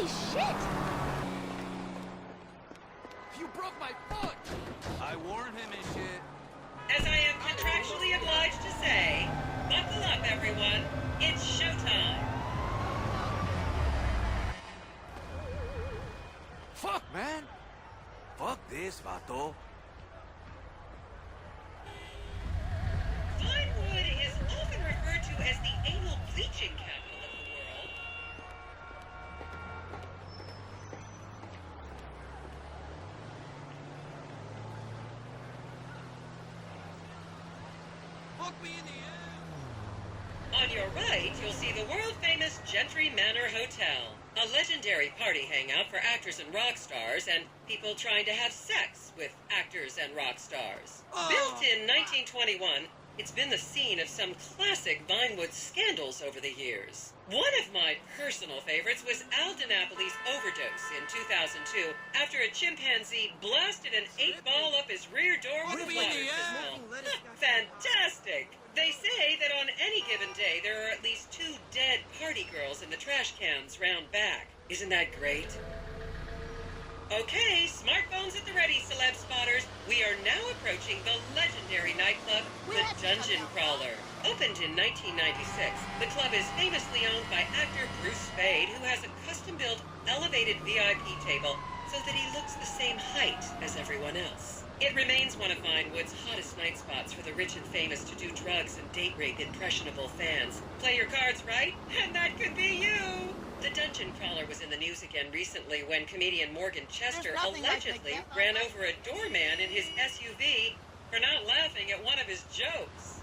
Holy shit! You broke my foot! I warned him and shit. As I am contractually obliged to say, buckle up, everyone. It's showtime. Fuck, man! Fuck this, vato. Vinewood is often referred to as the anal bleaching capital of the world. Fuck me in the ass! On your right, you'll see the world-famous Gentry Manor Hotel, a legendary party hangout for actors and rock stars and people trying to have sex with actors and rock stars. Built in 1921, it's been the scene of some classic Vinewood scandals over the years. One of my personal favorites was Al DiNapoli's overdose in 2002 after a chimpanzee blasted an 8-ball up his rear door with a water pistol. Fantastic! They say that on any given day there are at least 2 dead party girls in the trash cans round back. Isn't that great? Okay, smartphones at the ready, celeb spotters. We are now approaching the legendary nightclub, the Dungeon Crawler. Opened in 1996, the club is famously owned by actor Bruce Spade, who has a custom-built, elevated VIP table so that he looks the same height as everyone else. It remains one of Vinewood's hottest night spots for the rich and famous to do drugs and date rape impressionable fans. Play your cards right, and that could be you! The Dungeon Crawler was in the news again recently when comedian Morgan Chester allegedly ran over a doorman in his SUV for not laughing at one of his jokes.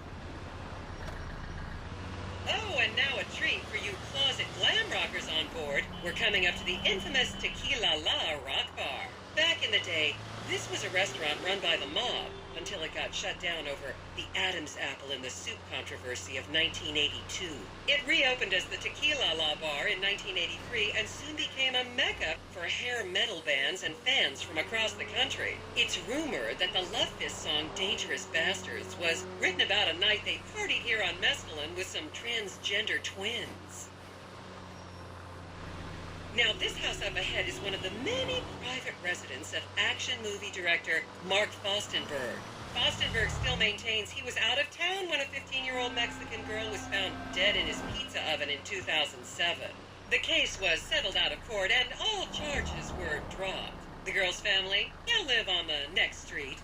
Oh, and now a treat for you closet glam rockers on board. We're coming up to the infamous Tequila La Rock Bar. Back in the day, this was a restaurant run by the mob until it got shut down over the Adam's apple in the soup controversy of 1982. It reopened as the Tequila La Bar in 1983 and soon became a mecca for hair metal bands and fans from across the country. It's rumored that the Love Fist song Dangerous Bastards was written about a night they partied here on Mescaline with some transgender twins. Now, this house up ahead is one of the many private residence of action movie director Mark Fostenberg. Fostenberg still maintains he was out of town when a 15-year-old Mexican girl was found dead in his pizza oven in 2007. The case was settled out of court and all charges were dropped. The girl's family now live on the next street.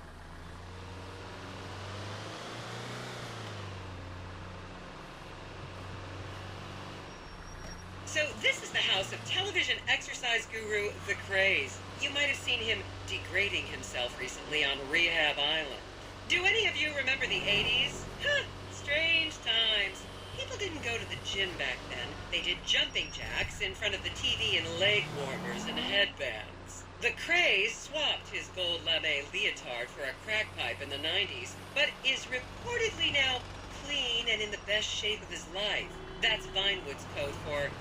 So this is the house of television exercise guru, the Craze. You might have seen him degrading himself recently on Rehab Island. Do any of you remember the 80s? Huh, strange times. People didn't go to the gym back then. They did jumping jacks in front of the TV and leg warmers and headbands. The Craze swapped his gold lame leotard for a crack pipe in the 90s, but is reportedly now clean and in the best shape of his life. That's Vinewood's code for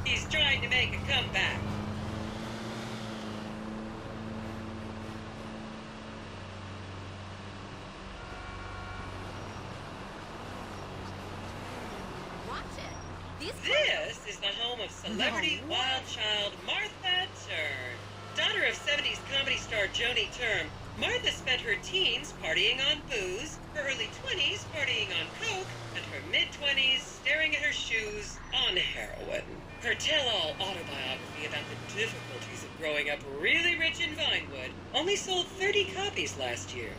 he's trying to make a comeback. This is the home of celebrity wild child Martha Turn. Daughter of 70s comedy star Joni Term, Martha spent her teens partying on booze, her early 20s partying on coke, and her mid-20s staring at her shoes on heroin. Her tell-all autobiography about the difficulties of growing up really rich in Vinewood only sold 30 copies last year.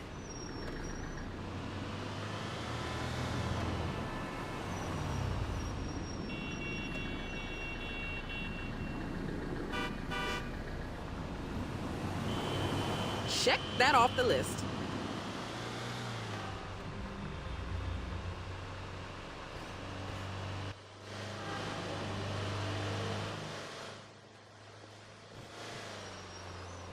Check that off the list.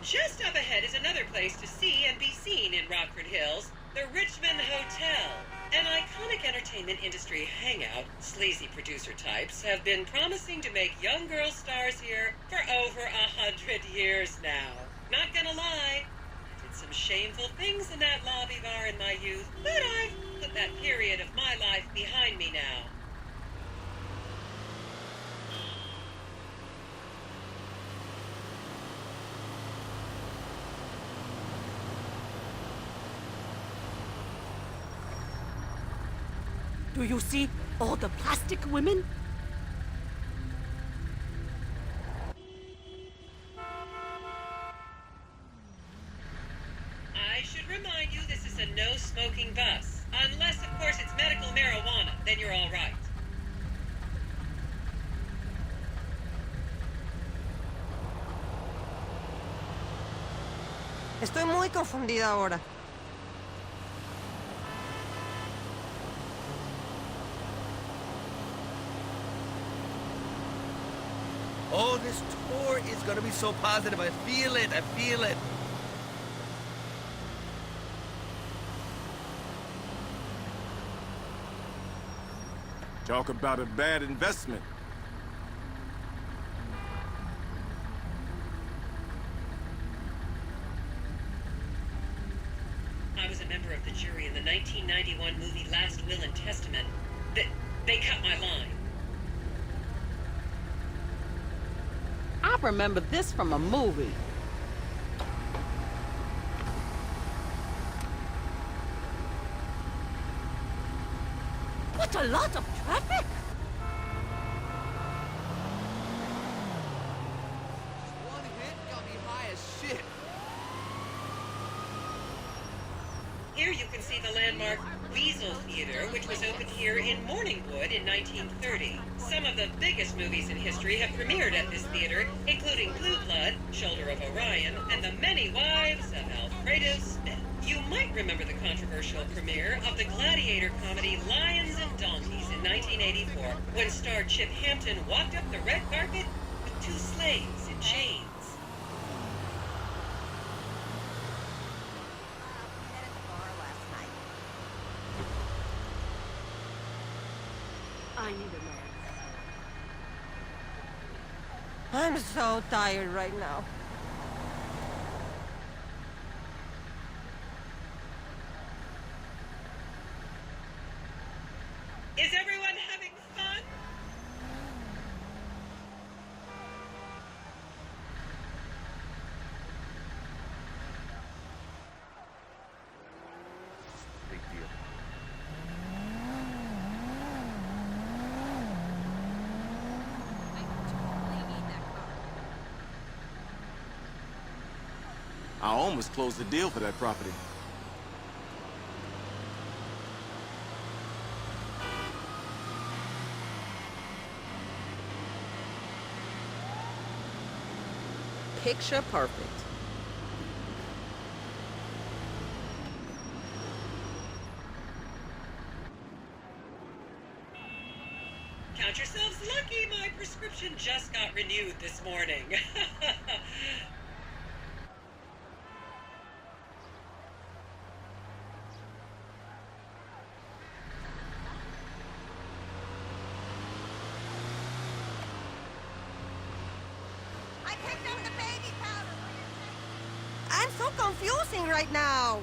Just up ahead is another place to see and be seen in Rockford Hills, the Richmond Hotel. An iconic entertainment industry hangout, sleazy producer types have been promising to make young girl stars here for over 100 years now. Not gonna lie, I did some shameful things in that lobby bar in my youth, but I've put that period of my life behind me now. Do you see all the plastic women? I should remind you this is a no-smoking bus. Unless, of course, it's medical marijuana, then you're all right. Estoy muy confundida ahora. Oh, this tour is gonna be so positive. I feel it. I feel it. Talk about a bad investment. I was a member of the jury in the 1991 movie Last Will and Testament. They cut my line. I remember this from a movie. What a lot of traffic! One hit got me high as shit. Here you can see the landmark Oriental Theater, which was opened here in Morningwood in 1930. Some of the biggest movies in history have premiered at this theater, including Blue Blood, Shoulder of Orion, and The Many Wives of Alfredo Smith. You might remember the controversial premiere of the gladiator comedy Lions and Donkeys in 1984, when star Chip Hampton walked up the red carpet with two slaves in chains. I need a man. I'm so tired right now. Is everyone having fun? Big deal. I almost closed the deal for that property. Picture perfect. Count yourselves lucky, my prescription just got renewed this morning. I picked up the baby powder. I'm so confusing right now.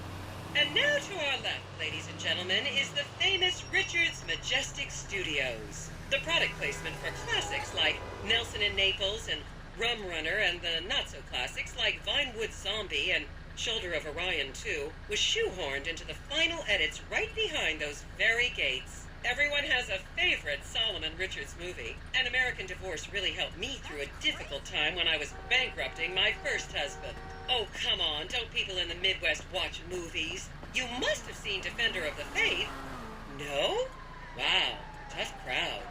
And now to our left, ladies and gentlemen, is the famous Richard's Majestic Studios. The product placement for classics like Nelson and Naples and Rum Runner, and the not-so-classics like Vinewood Zombie and Shoulder of Orion 2 was shoehorned into the final edits right behind those very gates. Everyone has a favorite Solomon Richards movie. An American Divorce really helped me through a difficult time when I was bankrupting my first husband. Oh, come on, don't people in the Midwest watch movies? You must have seen Defender of the Faith. No? Wow, tough crowd.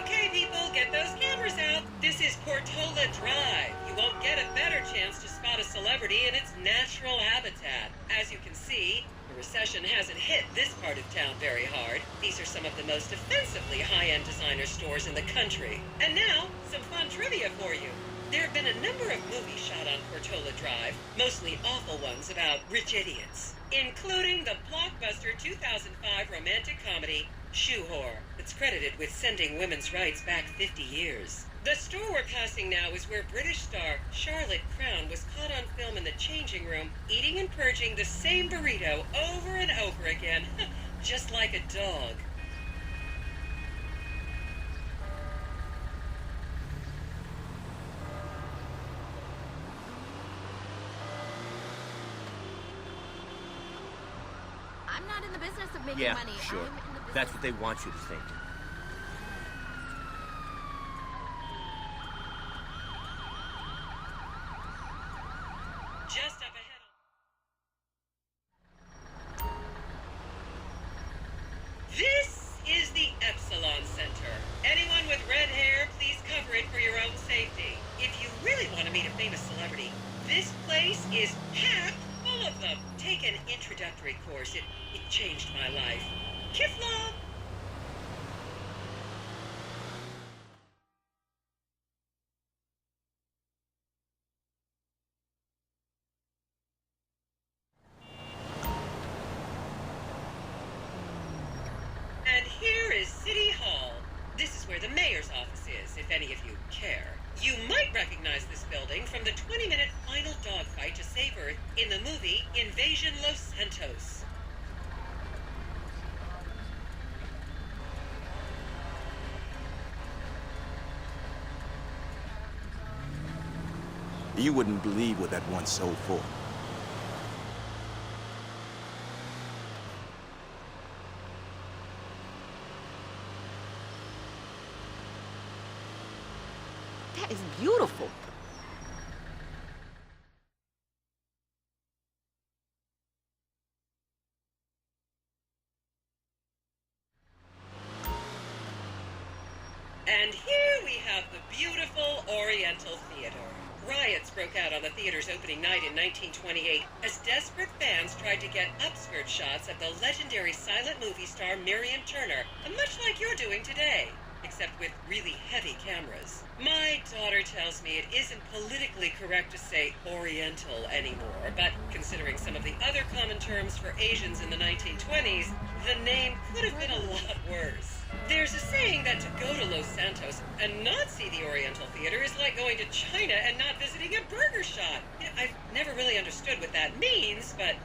Okay, people, get those cameras out. This is Portola Drive. You won't get a better chance to spot a celebrity in its natural habitat. As you can see, the recession hasn't hit this part of town very hard. These are some of the most offensively high-end designer stores in the country. And now, some fun trivia for you. There have been a number of movies shot on Portola Drive, mostly awful ones about rich idiots, including the blockbuster 2005 romantic comedy Shoe Whore. It's credited with sending women's rights back 50 years. The store we're passing now is where British star Charlotte Crown was caught on film in the changing room, eating and purging the same burrito over and over again, just like a dog. I'm not in the business of making Yeah, money. sure. I'm in the business. That's what they want you to think. Just up ahead. This is the Epsilon Center. Anyone with red hair, please cover it for your own safety. If you really want to meet a famous celebrity, this place is packed full of them. Take an introductory course. It changed my life. Kifla! And here is City Hall. This is where the mayor's office is, if any of you care. You might recognize this building from the 20-minute final dogfight to save Earth in the movie Invasion Los Santos. You wouldn't believe what that one sold for. That is beautiful. And here we have the beautiful Oriental Theater. Riots broke out on the theater's opening night in 1928 as desperate fans tried to get upskirt shots of the legendary silent movie star Miriam Turner, much like you're doing today, except with really heavy cameras. My daughter tells me it isn't politically correct to say Oriental anymore, but considering some of the other common terms for Asians in the 1920s, the name could have been a lot worse. There's a saying that to go to Los Santos and not see the Oriental Theater is like going to China and not visiting a burger shop. I've never really understood what that means, but